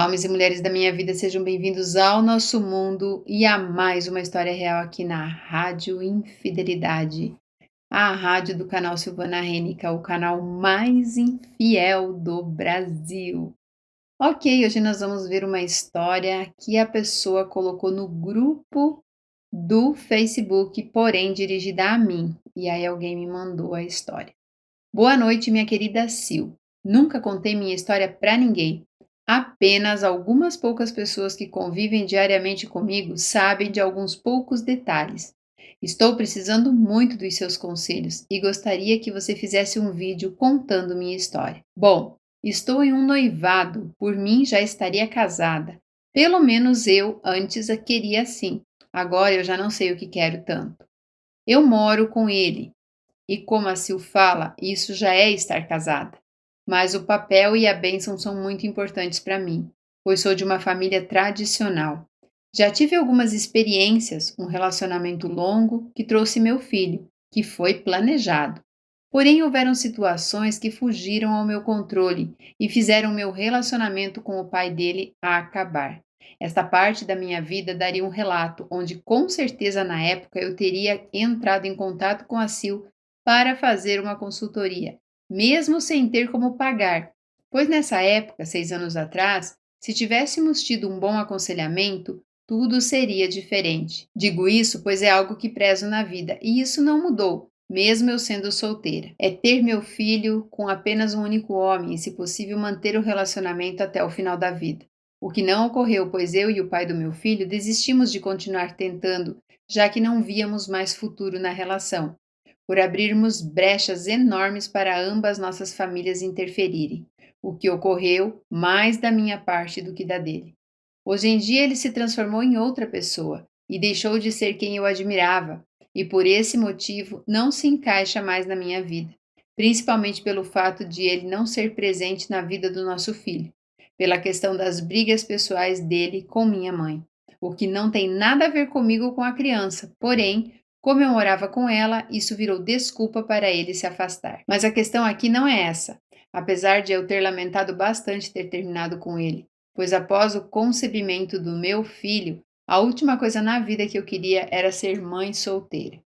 Homens e mulheres da minha vida, sejam bem-vindos ao nosso mundo e a mais uma história real aqui na Rádio Infidelidade, a rádio do canal Silvana Rênica, o canal mais infiel do Brasil. Ok, hoje nós vamos ver uma história que a pessoa colocou no grupo do Facebook, porém dirigida a mim, e aí alguém me mandou a história. Boa noite, minha querida Sil. Nunca contei minha história para ninguém. Apenas algumas poucas pessoas que convivem diariamente comigo sabem de alguns poucos detalhes. Estou precisando muito dos seus conselhos e gostaria que você fizesse um vídeo contando minha história. Bom, estou em um noivado, por mim já estaria casada. Pelo menos eu antes a queria assim. Agora eu já não sei o que quero tanto. Eu moro com ele. E como a Sil fala, isso já é estar casada. Mas o papel e a bênção são muito importantes para mim, pois sou de uma família tradicional. Já tive algumas experiências, um relacionamento longo que trouxe meu filho, que foi planejado. Porém, houveram situações que fugiram ao meu controle e fizeram meu relacionamento com o pai dele acabar. Esta parte da minha vida daria um relato onde, com certeza, na época, eu teria entrado em contato com a Sil para fazer uma consultoria, mesmo sem ter como pagar, pois nessa época, 6 anos atrás, se tivéssemos tido um bom aconselhamento, tudo seria diferente. Digo isso pois é algo que prezo na vida e isso não mudou, mesmo eu sendo solteira. É ter meu filho com apenas um único homem e, se possível, manter o relacionamento até o final da vida. O que não ocorreu, pois eu e o pai do meu filho desistimos de continuar tentando, já que não víamos mais futuro na relação, por abrirmos brechas enormes para ambas nossas famílias interferirem, o que ocorreu mais da minha parte do que da dele. Hoje em dia ele se transformou em outra pessoa e deixou de ser quem eu admirava, e por esse motivo não se encaixa mais na minha vida, principalmente pelo fato de ele não ser presente na vida do nosso filho, pela questão das brigas pessoais dele com minha mãe, o que não tem nada a ver comigo ou com a criança, porém, como eu morava com ela, isso virou desculpa para ele se afastar. Mas a questão aqui não é essa, apesar de eu ter lamentado bastante ter terminado com ele, pois após o concebimento do meu filho, a última coisa na vida que eu queria era ser mãe solteira.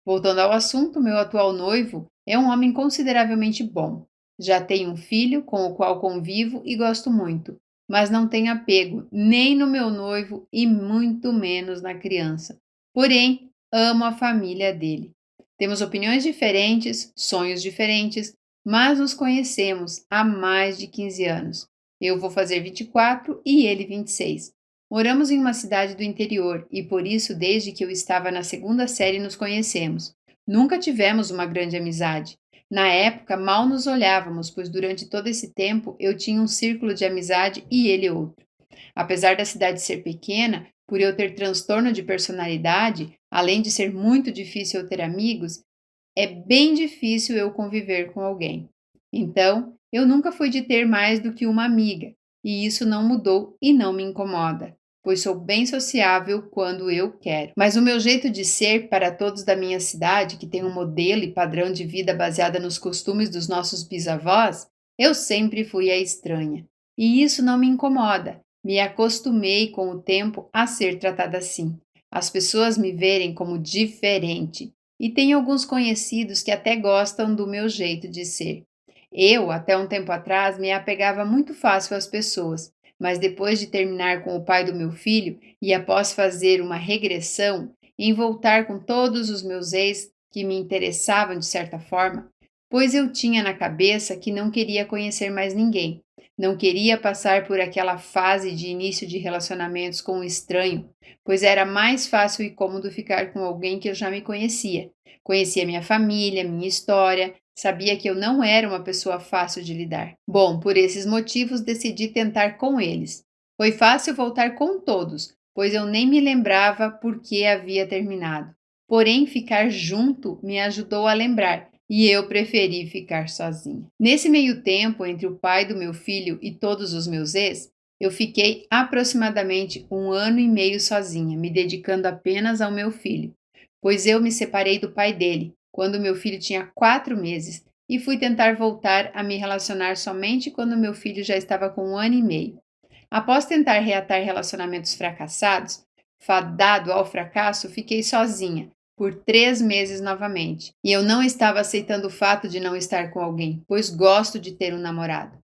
Voltando ao assunto, meu atual noivo é um homem consideravelmente bom. Já tenho um filho com o qual convivo e gosto muito, mas não tenho apego nem no meu noivo e muito menos na criança. Porém, amo a família dele. Temos opiniões diferentes, sonhos diferentes, mas nos conhecemos há mais de 15 anos. Eu vou fazer 24 e ele 26. Moramos em uma cidade do interior e por isso, desde que eu estava na segunda série, nos conhecemos. Nunca tivemos uma grande amizade. Na época, mal nos olhávamos, pois durante todo esse tempo eu tinha um círculo de amizade e ele outro. Apesar da cidade ser pequena, por eu ter transtorno de personalidade, além de ser muito difícil eu ter amigos, é bem difícil eu conviver com alguém. Então, eu nunca fui de ter mais do que uma amiga, e isso não mudou e não me incomoda, pois sou bem sociável quando eu quero. Mas o meu jeito de ser para todos da minha cidade, que tem um modelo e padrão de vida baseada nos costumes dos nossos bisavós, eu sempre fui a estranha. E isso não me incomoda. Me acostumei com o tempo a ser tratada assim. As pessoas me verem como diferente. E tenho alguns conhecidos que até gostam do meu jeito de ser. Eu, até um tempo atrás, me apegava muito fácil às pessoas, mas depois de terminar com o pai do meu filho e após fazer uma regressão, em voltar com todos os meus ex que me interessavam de certa forma, pois eu tinha na cabeça que não queria conhecer mais ninguém, não queria passar por aquela fase de início de relacionamentos com um estranho, pois era mais fácil e cômodo ficar com alguém que eu já me conhecia. Conhecia minha família, minha história, sabia que eu não era uma pessoa fácil de lidar. Bom, por esses motivos decidi tentar com eles. Foi fácil voltar com todos, pois eu nem me lembrava por que havia terminado. Porém, ficar junto me ajudou a lembrar e eu preferi ficar sozinha. Nesse meio tempo, entre o pai do meu filho e todos os meus ex, eu fiquei aproximadamente 1 ano e meio sozinha, me dedicando apenas ao meu filho, pois eu me separei do pai dele quando meu filho tinha 4 meses e fui tentar voltar a me relacionar somente quando meu filho já estava com 1 ano e meio. Após tentar reatar relacionamentos fracassados, fadado ao fracasso, fiquei sozinha por 3 meses novamente. E eu não estava aceitando o fato de não estar com alguém, pois gosto de ter um namorado.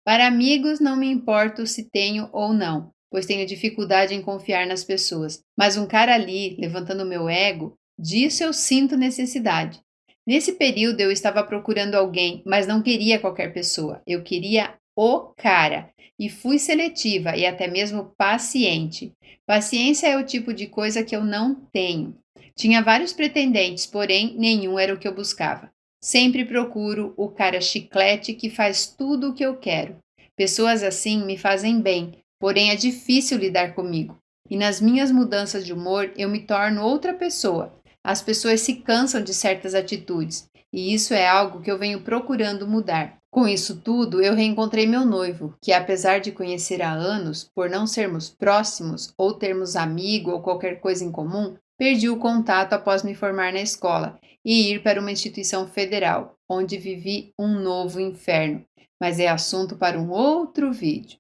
Para amigos, não me importo se tenho ou não, pois tenho dificuldade em confiar nas pessoas. Mas um cara ali, levantando meu ego, disso eu sinto necessidade. Nesse período eu estava procurando alguém, mas não queria qualquer pessoa. Eu queria o cara. E fui seletiva e até mesmo paciente. Paciência é o tipo de coisa que eu não tenho. Tinha vários pretendentes, porém nenhum era o que eu buscava. Sempre procuro o cara chiclete que faz tudo o que eu quero. Pessoas assim me fazem bem, porém é difícil lidar comigo. E nas minhas mudanças de humor eu me torno outra pessoa. As pessoas se cansam de certas atitudes, e isso é algo que eu venho procurando mudar. Com isso tudo, eu reencontrei meu noivo, que apesar de conhecer há anos, por não sermos próximos ou termos amigo ou qualquer coisa em comum, perdi o contato após me formar na escola e ir para uma instituição federal, onde vivi um novo inferno. Mas é assunto para um outro vídeo.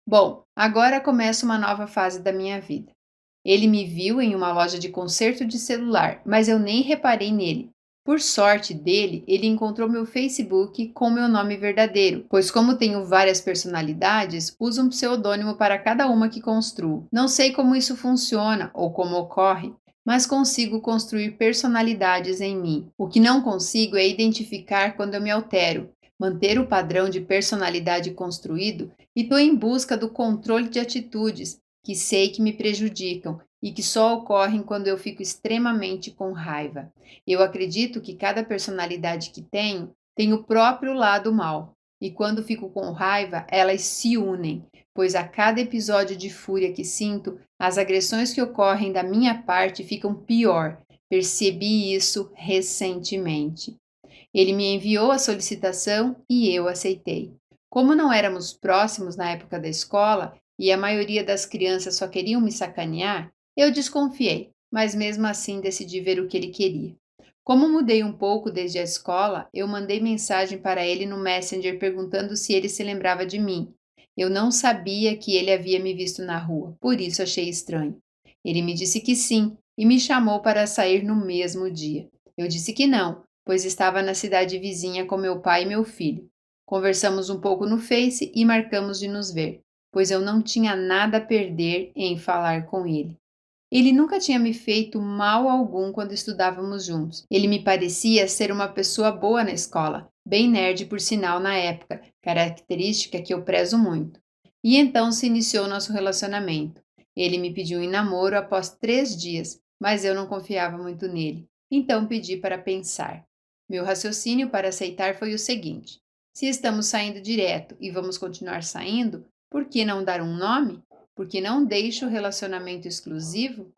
Bom, agora começa uma nova fase da minha vida. Ele me viu em uma loja de conserto de celular, mas eu nem reparei nele. Por sorte dele, ele encontrou meu Facebook com meu nome verdadeiro, pois como tenho várias personalidades, uso um pseudônimo para cada uma que construo. Não sei como isso funciona ou como ocorre, mas consigo construir personalidades em mim. O que não consigo é identificar quando eu me altero, manter o padrão de personalidade construído e estou em busca do controle de atitudes que sei que me prejudicam e que só ocorrem quando eu fico extremamente com raiva. Eu acredito que cada personalidade que tenho tem o próprio lado mal, e quando fico com raiva, elas se unem, pois a cada episódio de fúria que sinto, as agressões que ocorrem da minha parte ficam pior. Percebi isso recentemente. Ele me enviou a solicitação e eu aceitei. Como não éramos próximos na época da escola e a maioria das crianças só queriam me sacanear, eu desconfiei, mas mesmo assim decidi ver o que ele queria. Como mudei um pouco desde a escola, eu mandei mensagem para ele no Messenger perguntando se ele se lembrava de mim. Eu não sabia que ele havia me visto na rua, por isso achei estranho. Ele me disse que sim e me chamou para sair no mesmo dia. Eu disse que não, pois estava na cidade vizinha com meu pai e meu filho. Conversamos um pouco no Face e marcamos de nos ver, pois eu não tinha nada a perder em falar com ele. Ele nunca tinha me feito mal algum quando estudávamos juntos. Ele me parecia ser uma pessoa boa na escola, bem nerd por sinal na época, característica que eu prezo muito. E então se iniciou nosso relacionamento. Ele me pediu em namoro após 3 dias, mas eu não confiava muito nele, então pedi para pensar. Meu raciocínio para aceitar foi o seguinte: se estamos saindo direto e vamos continuar saindo, por que não dar um nome? Porque não deixo o relacionamento exclusivo?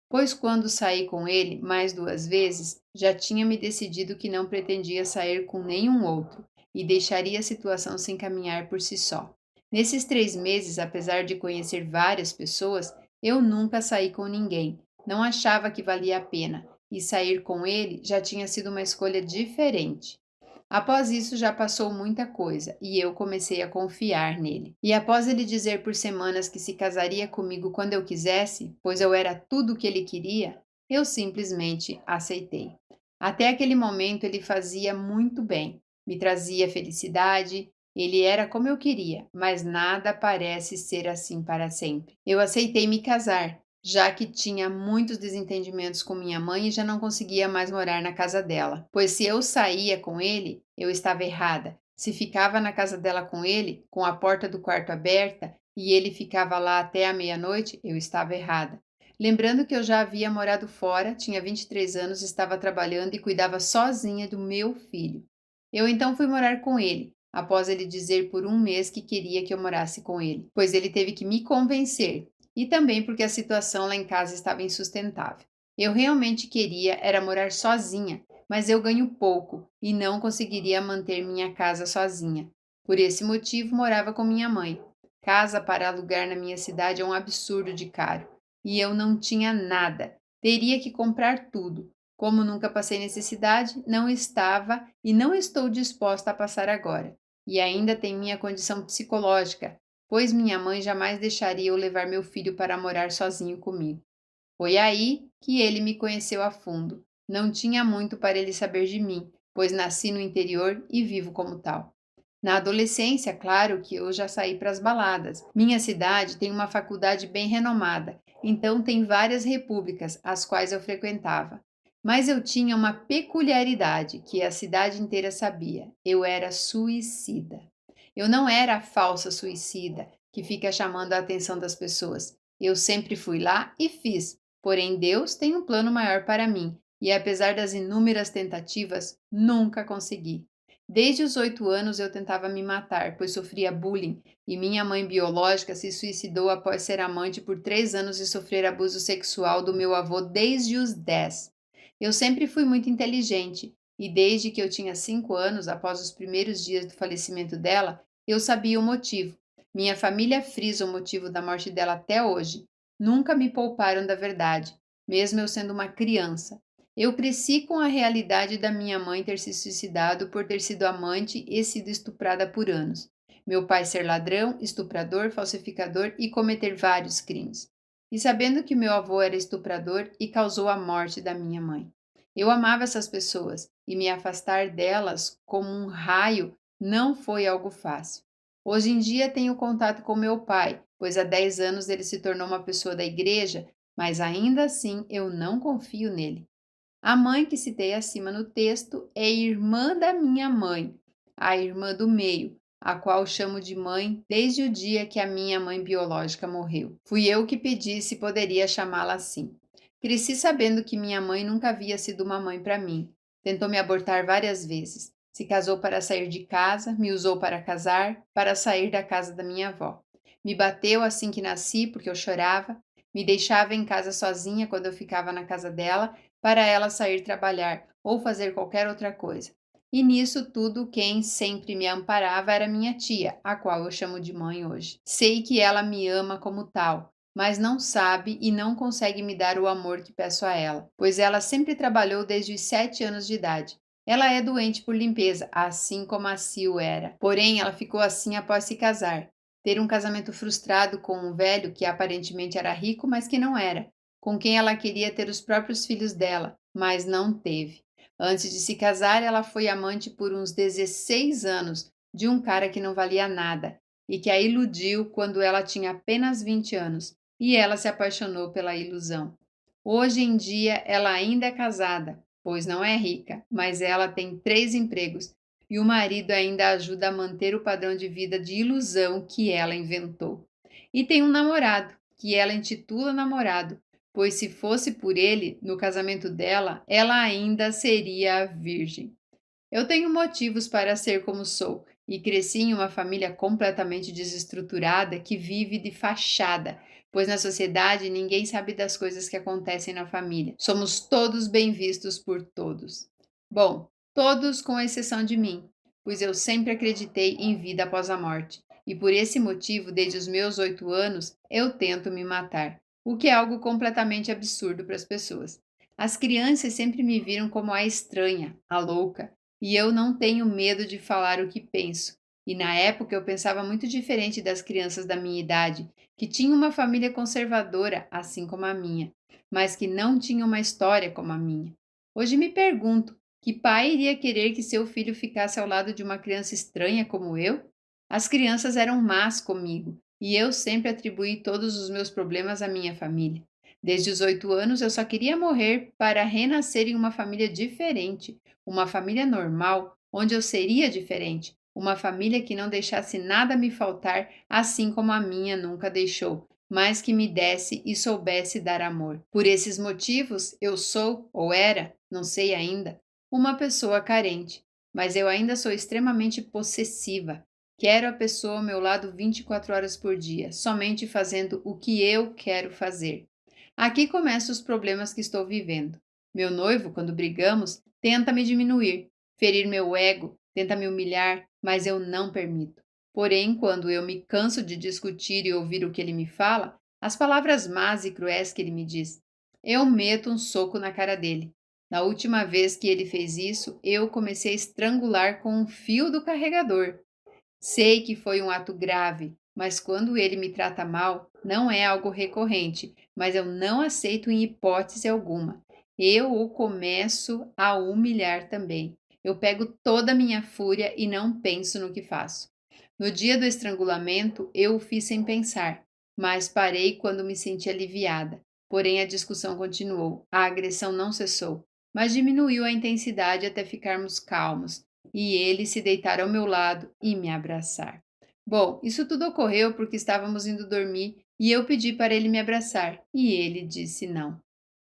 Pois quando saí com ele mais 2 vezes, já tinha me decidido que não pretendia sair com nenhum outro e deixaria a situação se encaminhar por si só. Nesses 3 meses, apesar de conhecer várias pessoas, eu nunca saí com ninguém. Não achava que valia a pena, e sair com ele já tinha sido uma escolha diferente. Após isso já passou muita coisa e eu comecei a confiar nele. E após ele dizer por semanas que se casaria comigo quando eu quisesse, pois eu era tudo o que ele queria, eu simplesmente aceitei. Até aquele momento ele fazia muito bem, me trazia felicidade, ele era como eu queria, mas nada parece ser assim para sempre. Eu aceitei me casar, já que tinha muitos desentendimentos com minha mãe e já não conseguia mais morar na casa dela. Pois se eu saía com ele, eu estava errada. Se ficava na casa dela com ele, com a porta do quarto aberta, e ele ficava lá até a meia-noite, eu estava errada. Lembrando que eu já havia morado fora, tinha 23 anos, estava trabalhando e cuidava sozinha do meu filho. Eu então fui morar com ele, após ele dizer por um mês que queria que eu morasse com ele, pois ele teve que me convencer e também porque a situação lá em casa estava insustentável. Eu realmente queria era morar sozinha, mas eu ganho pouco e não conseguiria manter minha casa sozinha. Por esse motivo, morava com minha mãe. Casa para alugar na minha cidade é um absurdo de caro, e eu não tinha nada. Teria que comprar tudo. Como nunca passei necessidade, não estava e não estou disposta a passar agora. E ainda tem minha condição psicológica, pois minha mãe jamais deixaria eu levar meu filho para morar sozinho comigo. Foi aí que ele me conheceu a fundo. Não tinha muito para ele saber de mim, pois nasci no interior e vivo como tal. Na adolescência, claro que eu já saí para as baladas. Minha cidade tem uma faculdade bem renomada, então tem várias repúblicas, as quais eu frequentava. Mas eu tinha uma peculiaridade que a cidade inteira sabia: eu era suicida. Eu não era a falsa suicida que fica chamando a atenção das pessoas. Eu sempre fui lá e fiz, porém Deus tem um plano maior para mim, e apesar das inúmeras tentativas, nunca consegui. Desde os 8 anos eu tentava me matar, pois sofria bullying, e minha mãe biológica se suicidou após ser amante por 3 anos e sofrer abuso sexual do meu avô desde os 10. Eu sempre fui muito inteligente, e desde que eu tinha 5 anos, após os primeiros dias do falecimento dela, eu sabia o motivo. Minha família frisa o motivo da morte dela até hoje. Nunca me pouparam da verdade, mesmo eu sendo uma criança. Eu cresci com a realidade da minha mãe ter se suicidado por ter sido amante e sido estuprada por anos. Meu pai ser ladrão, estuprador, falsificador e cometer vários crimes. E sabendo que meu avô era estuprador e causou a morte da minha mãe. Eu amava essas pessoas e me afastar delas como um raio não foi algo fácil. Hoje em dia tenho contato com meu pai, pois há 10 anos ele se tornou uma pessoa da igreja, mas ainda assim eu não confio nele. A mãe que citei acima no texto é irmã da minha mãe, a irmã do meio, a qual chamo de mãe desde o dia que a minha mãe biológica morreu. Fui eu que pedi se poderia chamá-la assim. Cresci sabendo que minha mãe nunca havia sido uma mãe para mim. Tentou me abortar várias vezes. Se casou para sair de casa, me usou para casar, para sair da casa da minha avó. Me bateu assim que nasci porque eu chorava, me deixava em casa sozinha quando eu ficava na casa dela para ela sair trabalhar ou fazer qualquer outra coisa. E nisso tudo, quem sempre me amparava era minha tia, a qual eu chamo de mãe hoje. Sei que ela me ama como tal, mas não sabe e não consegue me dar o amor que peço a ela, pois ela sempre trabalhou desde os 7 anos de idade. Ela é doente por limpeza, assim como a Sil era. Porém, ela ficou assim após se casar. Ter um casamento frustrado com um velho que aparentemente era rico, mas que não era, com quem ela queria ter os próprios filhos dela, mas não teve. Antes de se casar, ela foi amante por uns 16 anos de um cara que não valia nada e que a iludiu quando ela tinha apenas 20 anos, e ela se apaixonou pela ilusão. Hoje em dia, ela ainda é casada, pois não é rica, mas ela tem 3 empregos e o marido ainda ajuda a manter o padrão de vida de ilusão que ela inventou. E tem um namorado, que ela intitula namorado, pois se fosse por ele, no casamento dela, ela ainda seria virgem. Eu tenho motivos para ser como sou e cresci em uma família completamente desestruturada que vive de fachada, pois na sociedade ninguém sabe das coisas que acontecem na família. Somos todos bem vistos por todos. Bom, todos com exceção de mim, pois eu sempre acreditei em vida após a morte e por esse motivo, desde os meus 8 anos, eu tento me matar, o que é algo completamente absurdo para as pessoas. As crianças sempre me viram como a estranha, a louca, e eu não tenho medo de falar o que penso. E na época eu pensava muito diferente das crianças da minha idade, que tinham uma família conservadora, assim como a minha, mas que não tinham uma história como a minha. Hoje me pergunto, que pai iria querer que seu filho ficasse ao lado de uma criança estranha como eu? As crianças eram más comigo, e eu sempre atribuí todos os meus problemas à minha família. Desde os 8 anos eu só queria morrer para renascer em uma família diferente, uma família normal, onde eu seria diferente, uma família que não deixasse nada me faltar, assim como a minha nunca deixou, mas que me desse e soubesse dar amor. Por esses motivos, eu sou, ou era, não sei ainda, uma pessoa carente, mas eu ainda sou extremamente possessiva. Quero a pessoa ao meu lado 24 horas por dia, somente fazendo o que eu quero fazer. Aqui começam os problemas que estou vivendo. Meu noivo, quando brigamos, tenta me diminuir, ferir meu ego, tenta me humilhar, mas eu não permito. Porém, quando eu me canso de discutir e ouvir o que ele me fala, as palavras más e cruéis que ele me diz, eu meto um soco na cara dele. Na última vez que ele fez isso, eu comecei a estrangular com um fio do carregador. Sei que foi um ato grave, mas quando ele me trata mal, não é algo recorrente, mas eu não aceito em hipótese alguma. Eu o começo a humilhar também. Eu pego toda a minha fúria e não penso no que faço. No dia do estrangulamento, eu o fiz sem pensar, mas parei quando me senti aliviada. Porém, a discussão continuou. A agressão não cessou, mas diminuiu a intensidade até ficarmos calmos e ele se deitar ao meu lado e me abraçar. Bom, isso tudo ocorreu porque estávamos indo dormir e eu pedi para ele me abraçar e ele disse não.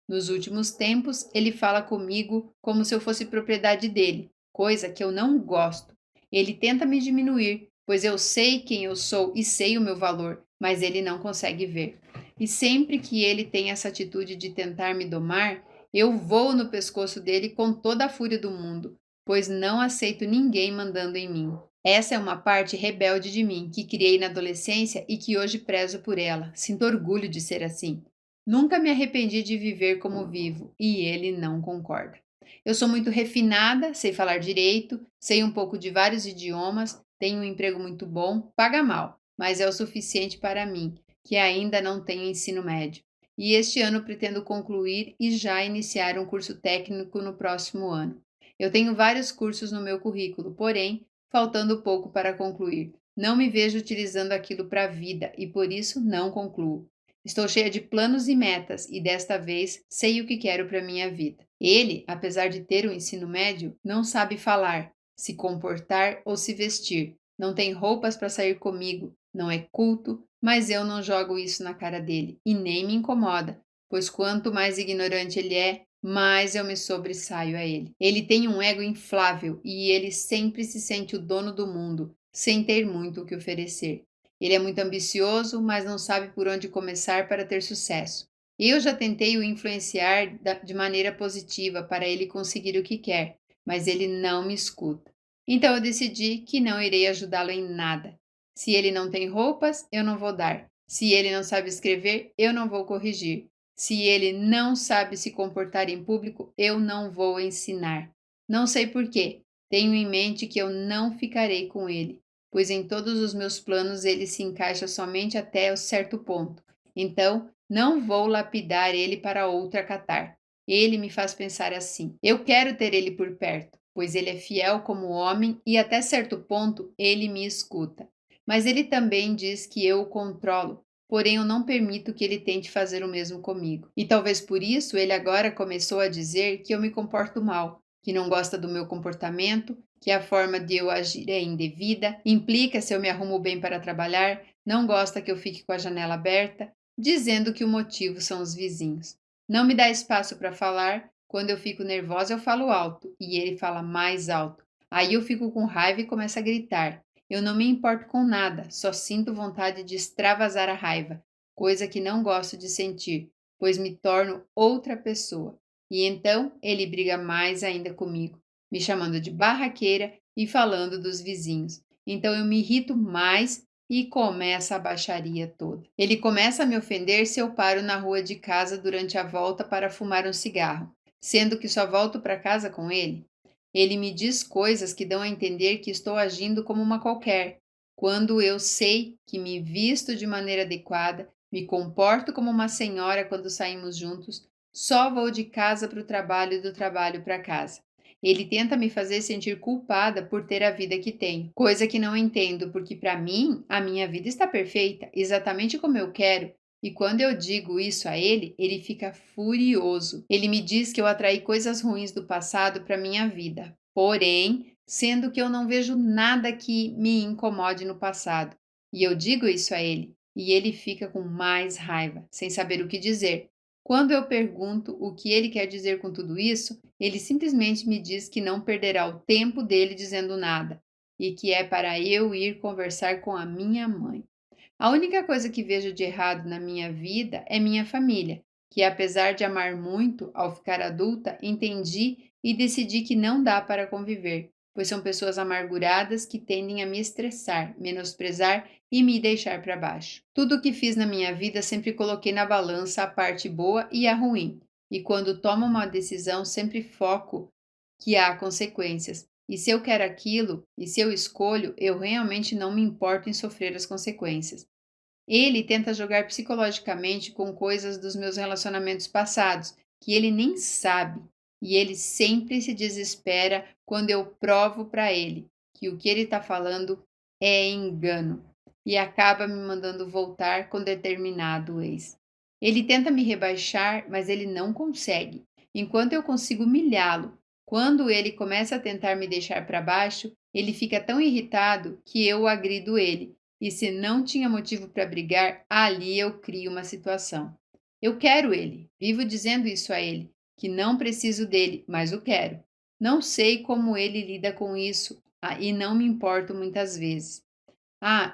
Nos últimos tempos, ele fala comigo como se eu fosse propriedade dele, coisa que eu não gosto. Ele tenta me diminuir, pois eu sei quem eu sou e sei o meu valor, mas ele não consegue ver. E sempre que ele tem essa atitude de tentar me domar, eu vou no pescoço dele com toda a fúria do mundo, pois não aceito ninguém mandando em mim. Essa é uma parte rebelde de mim, que criei na adolescência e que hoje prezo por ela. Sinto orgulho de ser assim. Nunca me arrependi de viver como vivo, e ele não concorda. Eu sou muito refinada, sei falar direito, sei um pouco de vários idiomas, tenho um emprego muito bom, paga mal, mas é o suficiente para mim, que ainda não tenho ensino médio. E este ano pretendo concluir e já iniciar um curso técnico no próximo ano. Eu tenho vários cursos no meu currículo, porém, faltando pouco para concluir. Não me vejo utilizando aquilo para a vida e por isso não concluo. Estou cheia de planos e metas e desta vez sei o que quero para minha vida. Ele, apesar de ter o ensino médio, não sabe falar, se comportar ou se vestir. Não tem roupas para sair comigo, não é culto, mas eu não jogo isso na cara dele e nem me incomoda, pois quanto mais ignorante ele é, mais eu me sobressaio a ele. Ele tem um ego inflável e ele sempre se sente o dono do mundo, sem ter muito o que oferecer. Ele é muito ambicioso, mas não sabe por onde começar para ter sucesso. Eu já tentei o influenciar de maneira positiva para ele conseguir o que quer, mas ele não me escuta. Então eu decidi que não irei ajudá-lo em nada. Se ele não tem roupas, eu não vou dar. Se ele não sabe escrever, eu não vou corrigir. Se ele não sabe se comportar em público, eu não vou ensinar. Não sei por quê. Tenho em mente que eu não ficarei com ele, pois em todos os meus planos ele se encaixa somente até um certo ponto. Então, não vou lapidar ele para outro acatar. Ele me faz pensar assim. Eu quero ter ele por perto, pois ele é fiel como homem e até certo ponto ele me escuta. Mas ele também diz que eu o controlo, porém eu não permito que ele tente fazer o mesmo comigo. E talvez por isso ele agora começou a dizer que eu me comporto mal, que não gosta do meu comportamento, que a forma de eu agir é indevida, implica se eu me arrumo bem para trabalhar, não gosta que eu fique com a janela aberta, dizendo que o motivo são os vizinhos. Não me dá espaço para falar, quando eu fico nervosa eu falo alto e ele fala mais alto. Aí eu fico com raiva e começo a gritar. Eu não me importo com nada, só sinto vontade de extravasar a raiva, coisa que não gosto de sentir, pois me torno outra pessoa. E então ele briga mais ainda comigo, me chamando de barraqueira e falando dos vizinhos. Então eu me irrito mais e começa a baixaria toda. Ele começa a me ofender se eu paro na rua de casa durante a volta para fumar um cigarro, sendo que só volto para casa com ele. Ele me diz coisas que dão a entender que estou agindo como uma qualquer, quando eu sei que me visto de maneira adequada, me comporto como uma senhora quando saímos juntos, só vou de casa para o trabalho e do trabalho para casa. Ele tenta me fazer sentir culpada por ter a vida que tenho, coisa que não entendo, porque para mim a minha vida está perfeita, exatamente como eu quero. E quando eu digo isso a ele, ele fica furioso. Ele me diz que eu atraí coisas ruins do passado para minha vida. Porém, sendo que eu não vejo nada que me incomode no passado. E eu digo isso a ele, e ele fica com mais raiva, sem saber o que dizer. Quando eu pergunto o que ele quer dizer com tudo isso, ele simplesmente me diz que não perderá o tempo dele dizendo nada e que é para eu ir conversar com a minha mãe. A única coisa que vejo de errado na minha vida é minha família, que apesar de amar muito, ao ficar adulta, entendi e decidi que não dá para conviver, pois são pessoas amarguradas que tendem a me estressar, menosprezar e me deixar para baixo. Tudo o que fiz na minha vida sempre coloquei na balança a parte boa e a ruim, e quando tomo uma decisão sempre foco que há consequências, E se eu quero aquilo, e se eu escolho, eu realmente não me importo em sofrer as consequências. Ele tenta jogar psicologicamente com coisas dos meus relacionamentos passados, que ele nem sabe, e ele sempre se desespera quando eu provo para ele que o que ele está falando é engano, e acaba me mandando voltar com determinado ex. Ele tenta me rebaixar, mas ele não consegue, enquanto eu consigo humilhá-lo. Quando ele começa a tentar me deixar para baixo, ele fica tão irritado que eu agrido ele e se não tinha motivo para brigar, ali eu crio uma situação. Eu quero ele, vivo dizendo isso a ele, que não preciso dele, mas o quero. Não sei como ele lida com isso e não me importo muitas vezes.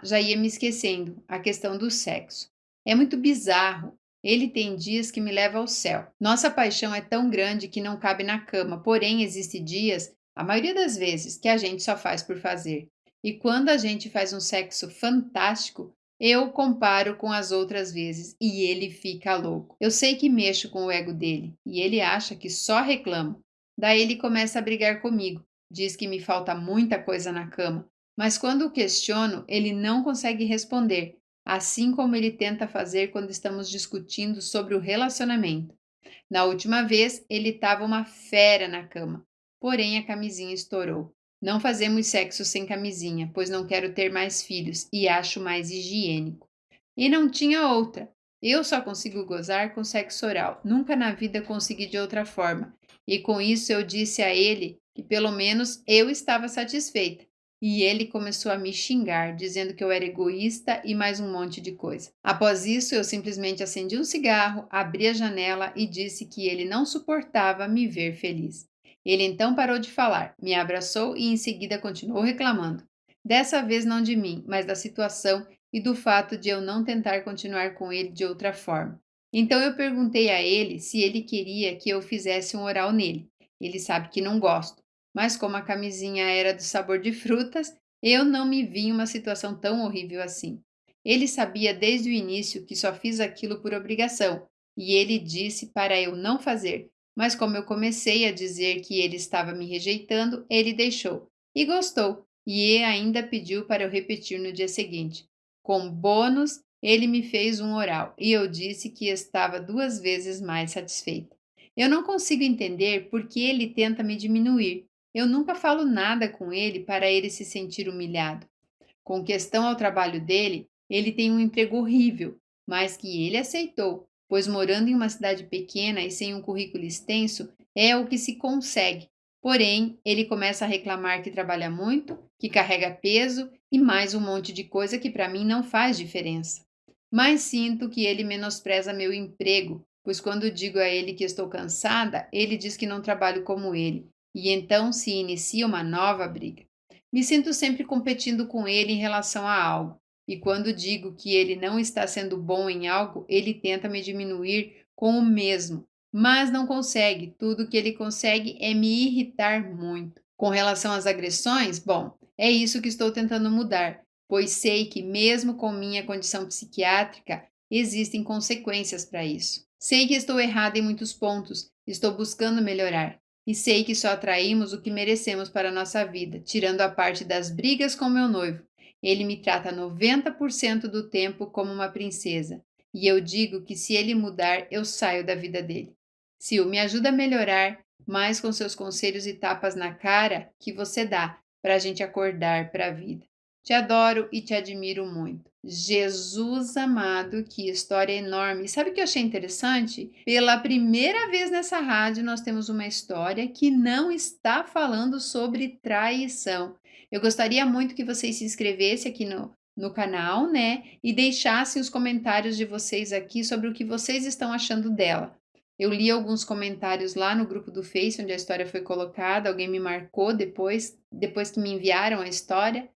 Já ia me esquecendo, a questão do sexo. É muito bizarro. Ele tem dias que me leva ao céu. Nossa paixão é tão grande que não cabe na cama, porém existem dias, a maioria das vezes, que a gente só faz por fazer. E quando a gente faz um sexo fantástico, eu comparo com as outras vezes e ele fica louco. Eu sei que mexo com o ego dele e ele acha que só reclamo. Daí ele começa a brigar comigo, diz que me falta muita coisa na cama, mas quando o questiono, ele não consegue responder, assim como ele tenta fazer quando estamos discutindo sobre o relacionamento. Na última vez, ele estava uma fera na cama, porém a camisinha estourou. Não fazemos sexo sem camisinha, pois não quero ter mais filhos e acho mais higiênico. E não tinha outra. Eu só consigo gozar com sexo oral. Nunca na vida consegui de outra forma. E com isso eu disse a ele que pelo menos eu estava satisfeita. E ele começou a me xingar, dizendo que eu era egoísta e mais um monte de coisa. Após isso, eu simplesmente acendi um cigarro, abri a janela e disse que ele não suportava me ver feliz. Ele então parou de falar, me abraçou e em seguida continuou reclamando. Dessa vez não de mim, mas da situação e do fato de eu não tentar continuar com ele de outra forma. Então eu perguntei a ele se ele queria que eu fizesse um oral nele. Ele sabe que não gosto, mas como a camisinha era do sabor de frutas, eu não me vi em uma situação tão horrível assim. Ele sabia desde o início que só fiz aquilo por obrigação, e ele disse para eu não fazer, mas como eu comecei a dizer que ele estava me rejeitando, ele deixou. E gostou, e ainda pediu para eu repetir no dia seguinte. Com bônus, ele me fez um oral e eu disse que estava 2 vezes mais satisfeita. Eu não consigo entender por que ele tenta me diminuir. Eu nunca falo nada com ele para ele se sentir humilhado. Com questão ao trabalho dele, ele tem um emprego horrível, mas que ele aceitou, pois morando em uma cidade pequena e sem um currículo extenso, é o que se consegue. Porém, ele começa a reclamar que trabalha muito, que carrega peso e mais um monte de coisa que para mim não faz diferença. Mas sinto que ele menospreza meu emprego, pois quando digo a ele que estou cansada, ele diz que não trabalho como ele, e então se inicia uma nova briga. Me sinto sempre competindo com ele em relação a algo, e quando digo que ele não está sendo bom em algo, ele tenta me diminuir com o mesmo, mas não consegue. Tudo que ele consegue é me irritar muito. Com relação às agressões, bom, é isso que estou tentando mudar, pois sei que, mesmo com minha condição psiquiátrica, existem consequências para isso. Sei que estou errada em muitos pontos, estou buscando melhorar. E sei que só atraímos o que merecemos para a nossa vida, tirando a parte das brigas com meu noivo. Ele me trata 90% do tempo como uma princesa, e eu digo que se ele mudar, eu saio da vida dele. Sil, me ajuda a melhorar, mais com seus conselhos e tapas na cara que você dá para a gente acordar para a vida. Te adoro e te admiro muito. Jesus amado, que história enorme. Sabe o que eu achei interessante? Pela primeira vez nessa rádio, nós temos uma história que não está falando sobre traição. Eu gostaria muito que vocês se inscrevessem aqui no canal, né? E deixassem os comentários de vocês aqui sobre o que vocês estão achando dela. Eu li alguns comentários lá no grupo do Face, onde a história foi colocada. Alguém me marcou depois que me enviaram a história.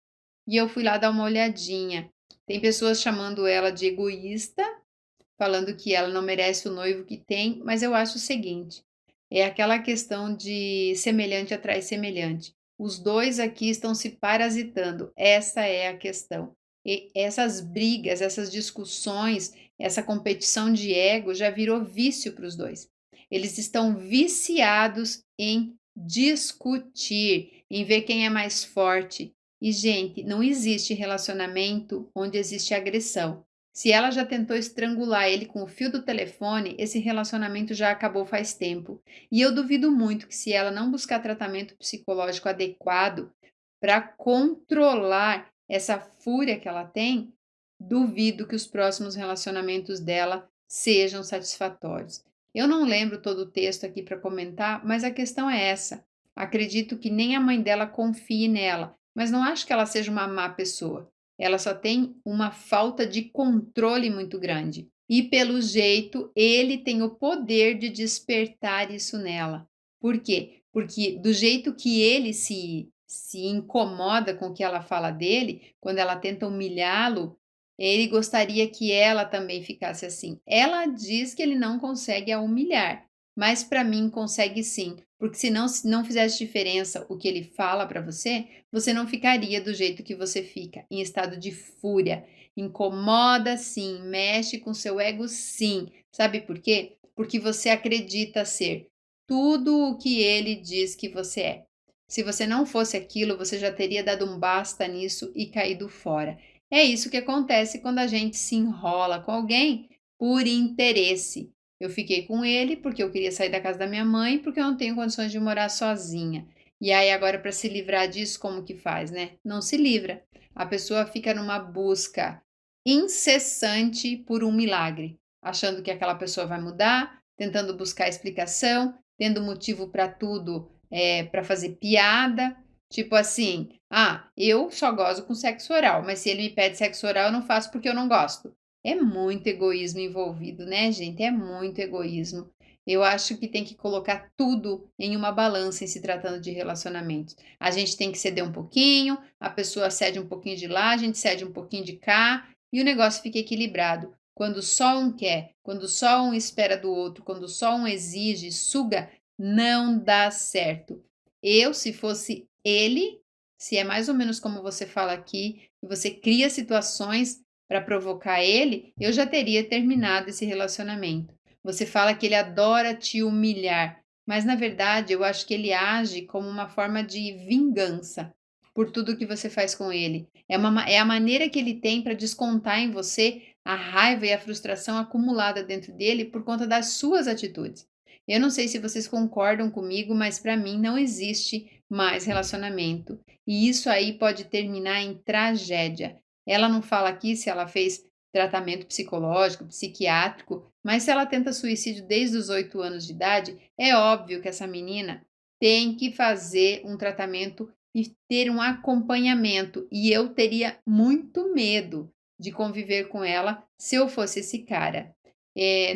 E eu fui lá dar uma olhadinha. Tem pessoas chamando ela de egoísta, falando que ela não merece o noivo que tem, mas eu acho o seguinte: é aquela questão de semelhante atrai semelhante. Os dois aqui estão se parasitando, essa é a questão. E essas brigas, essas discussões, essa competição de ego já virou vício para os dois. Eles estão viciados em discutir, em ver quem é mais forte. E, gente, não existe relacionamento onde existe agressão. Se ela já tentou estrangular ele com o fio do telefone, esse relacionamento já acabou faz tempo. E eu duvido muito que, se ela não buscar tratamento psicológico adequado para controlar essa fúria que ela tem, duvido que os próximos relacionamentos dela sejam satisfatórios. Eu não lembro todo o texto aqui para comentar, mas a questão é essa. Acredito que nem a mãe dela confie nela, mas não acho que ela seja uma má pessoa. Ela só tem uma falta de controle muito grande. E pelo jeito, ele tem o poder de despertar isso nela. Por quê? Porque do jeito que ele se incomoda com o que ela fala dele, quando ela tenta humilhá-lo, ele gostaria que ela também ficasse assim. Ela diz que ele não consegue a humilhar, mas para mim consegue sim, porque se não fizesse diferença o que ele fala para você, você não ficaria do jeito que você fica, em estado de fúria. Incomoda sim, mexe com seu ego sim. Sabe por quê? Porque você acredita ser tudo o que ele diz que você é. Se você não fosse aquilo, você já teria dado um basta nisso e caído fora. É isso que acontece quando a gente se enrola com alguém por interesse. Eu fiquei com ele porque eu queria sair da casa da minha mãe, porque eu não tenho condições de morar sozinha. E aí agora, para se livrar disso, como que faz, né? Não se livra. A pessoa fica numa busca incessante por um milagre, achando que aquela pessoa vai mudar, tentando buscar explicação, tendo motivo para tudo, para fazer piada. Tipo assim, eu só gozo com sexo oral, mas se ele me pede sexo oral, eu não faço porque eu não gosto. É muito egoísmo envolvido, né, gente? É muito egoísmo. Eu acho que tem que colocar tudo em uma balança em se tratando de relacionamentos. A gente tem que ceder um pouquinho, a pessoa cede um pouquinho de lá, a gente cede um pouquinho de cá, e o negócio fica equilibrado. Quando só um quer, quando só um espera do outro, quando só um exige, suga, não dá certo. Eu, se fosse ele, se é mais ou menos como você fala aqui, e você cria situações para provocar ele, eu já teria terminado esse relacionamento. Você fala que ele adora te humilhar, mas na verdade eu acho que ele age como uma forma de vingança por tudo que você faz com ele. É a maneira que ele tem para descontar em você a raiva e a frustração acumulada dentro dele por conta das suas atitudes. Eu não sei se vocês concordam comigo, mas para mim não existe mais relacionamento. E isso aí pode terminar em tragédia. Ela não fala aqui se ela fez tratamento psicológico, psiquiátrico, mas se ela tenta suicídio desde os 8 anos de idade, é óbvio que essa menina tem que fazer um tratamento e ter um acompanhamento. E eu teria muito medo de conviver com ela se eu fosse esse cara.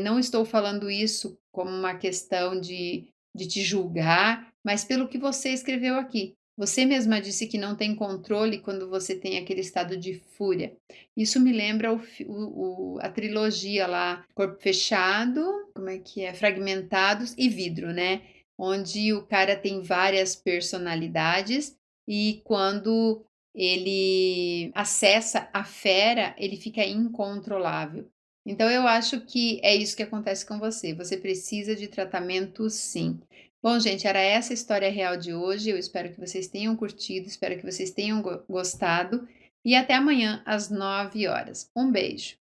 Não estou falando isso como uma questão de te julgar, mas pelo que você escreveu aqui. Você mesma disse que não tem controle quando você tem aquele estado de fúria. Isso me lembra a trilogia lá, Corpo Fechado, como é que é? Fragmentados e Vidro, né? Onde o cara tem várias personalidades e quando ele acessa a fera, ele fica incontrolável. Então eu acho que é isso que acontece com você. Você precisa de tratamento, sim. Bom, gente, era essa a história real de hoje. Eu espero que vocês tenham curtido, espero que vocês tenham gostado. E até amanhã, às 9 horas. Um beijo.